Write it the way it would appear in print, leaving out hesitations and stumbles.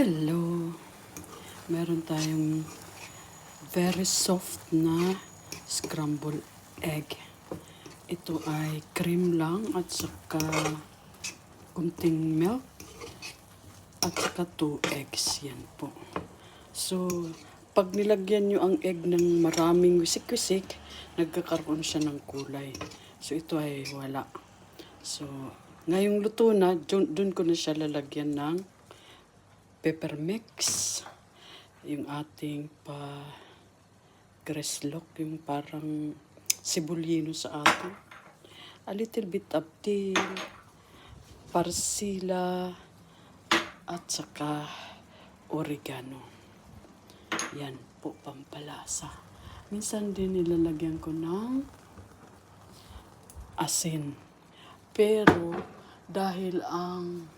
Hello! Meron tayong very soft na scrambled egg. Ito ay cream lang at saka kunting milk at saka 2 eggs. Yan po. So, pag nilagyan nyo ang egg ng maraming wisik-wisik, nagkakaroon siya ng kulay. So, ito ay wala. So, ngayong luto na, dun ko na siya lalagyan ng pepper mix, yung ating greslok, yung parang sibulino sa atin, a little bit of dill, parsila, at saka oregano. Yan po, pampalasa. Minsan din nilalagyan ko ng asin. Pero dahil ang